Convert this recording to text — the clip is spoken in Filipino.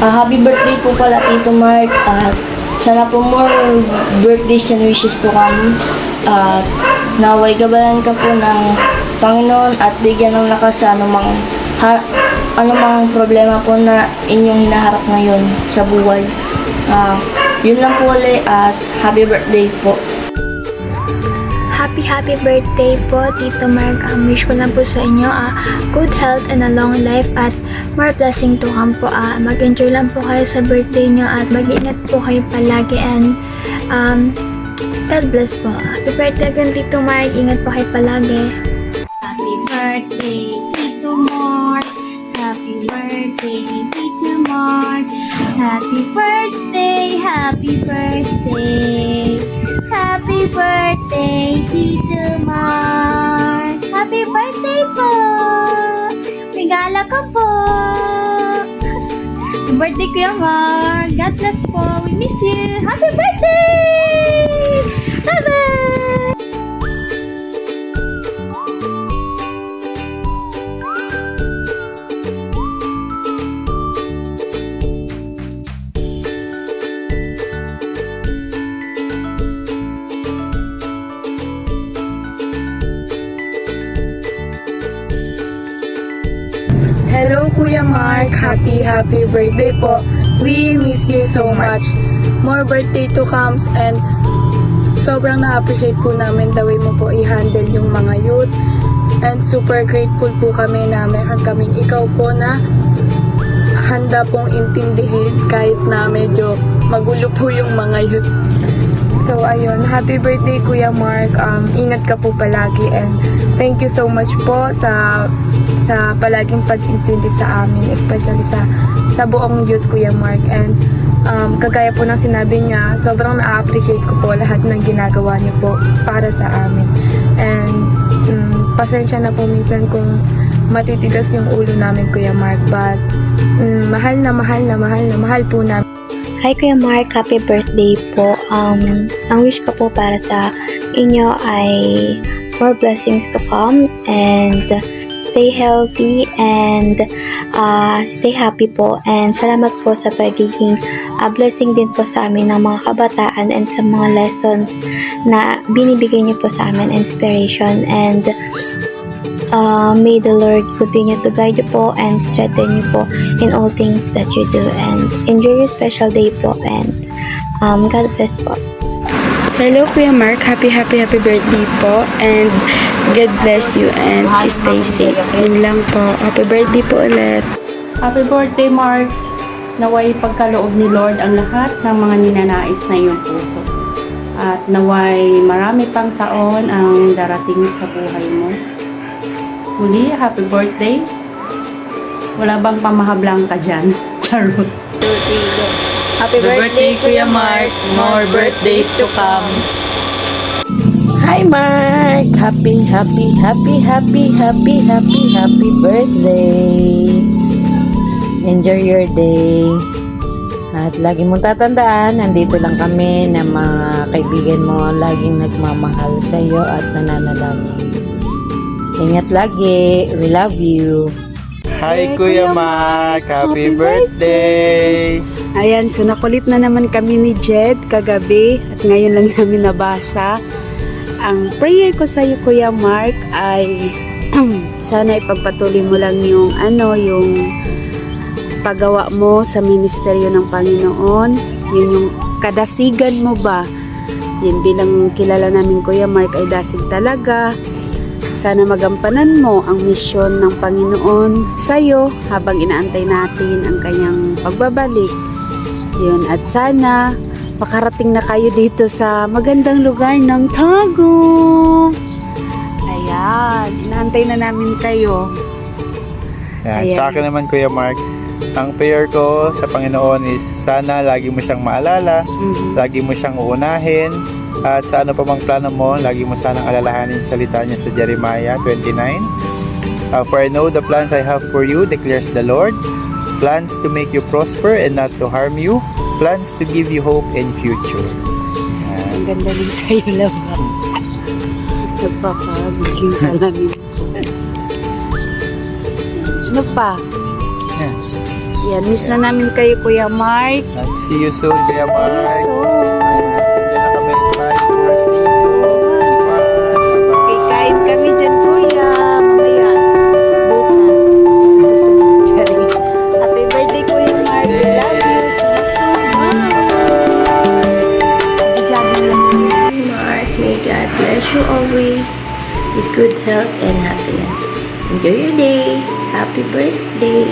Happy birthday po pala Tito Mark at sana po more birthdays and wishes to come at naway gabayan ka po ng Panginoon at bigyan ng lakas sa anumang problema po na inyong hinaharap ngayon sa buhay. Yun lang po ulit at happy birthday po. Happy birthday po, Tito Mark. Wish ko lang po sa inyo good health and a long life at more blessing to come po. Mag-enjoy lang po kayo sa birthday nyo at mag-iingat po kayo palagi and God bless po. Happy birthday again, Tito Mark. Ingat po kayo palagi. Happy birthday, Tito Mark. Happy birthday, Tito Mark. Happy birthday, happy birthday. Happy birthday, Tito Mark. Happy birthday po. Regala ko po. Happy birthday, Kuya Mark. God bless po. We miss you. Happy birthday! Bye-bye! Hello Kuya Mark, happy birthday po. We miss you so much. More birthday to comes and sobrang na-appreciate po namin the way mo po i-handle yung mga youth. And super grateful po kami na meron kaming ikaw po na handa pong intindihin kahit na medyo magulo po yung mga youth. So ayun, happy birthday Kuya Mark. Ingat ka po palagi and thank you so much po sa palaging pag-intindi sa amin, especially sa buong youth Kuya Mark. And kagaya po ng sinabi niya, sobrang na-appreciate ko po lahat ng ginagawa niyo po para sa amin. And pasensya na po minsan kung matitigas yung ulo namin Kuya Mark, but mahal po namin. Hi Kuya Mark, happy birthday po. Ang wish ko po para sa inyo ay more blessings to come and stay healthy and stay happy po. And salamat po sa pagiging blessing din po sa amin ng mga kabataan and sa mga lessons na binibigay niyo po sa amin, inspiration. And may the Lord continue to guide you po and strengthen you po in all things that you do. And enjoy your special day po and God bless po. Hello Kuya Mark, happy birthday po and God bless you and stay safe. Yun lang po. Happy birthday po ulit. Happy birthday, Mark. Naway pagkaloob ni Lord ang lahat ng mga ninanais na iyong puso. At naway marami pang taon ang darating sa buhay mo. Muli, happy birthday. Wala bang pamahablang ka dyan? Charot. Happy birthday Kuya Mark. More birthdays to come. Hi Mark! Happy birthday! Enjoy your day! At lagi mong tatandaan, nandito lang kami na mga kaibigan mo laging nagmamahal sa iyo at nananalangin. Ingat lagi! We love you! Hi Kuya Mark! Happy birthday! Ayan, so nakulit na naman kami ni Jed kagabi at ngayon lang namin nabasa. Ang prayer ko sa iyo Kuya Mark ay sana ipagpatuloy mo lang yung paggawa mo sa ministeryo ng Panginoon. Yun yung kadasigan mo ba? Yun bilang kilala namin Kuya Mark ay dasig talaga. Sana magampanan mo ang misyon ng Panginoon sa iyo habang inaantay natin ang kanyang pagbabalik. Yun, at sana makarating na kayo dito sa magandang lugar ng Tagum. Ayan, inaantay na namin kayo. Ayan. Sa akin naman Kuya Mark, ang prayer ko sa Panginoon is sana lagi mo siyang maalala, lagi mo siyang uunahin, at sa ano pa mang plano mo, lagi mo sanang alalahanin salita niya sa Jeremiah 29. For I know the plans I have for you, declares the Lord. Plans to make you prosper and not to harm you. Plans to give you hope and future. Ang ganda rin sa'yo lang ba? Nagpapagiging salamin. Ano pa? Yeah. Yan, miss na namin kayo, Kuya Mark. At see you soon, Kuya Mark. So, Diyan na kami excited for okay, kain kami dyan, Kuya. Mamaya, bukas. Susunod dyan. Happy birthday, Kuya Mark. We love you. See you soon. Bye. Dijabi lang. Mark, may God bless you always with good health and happiness. Enjoy your day. Happy birthday.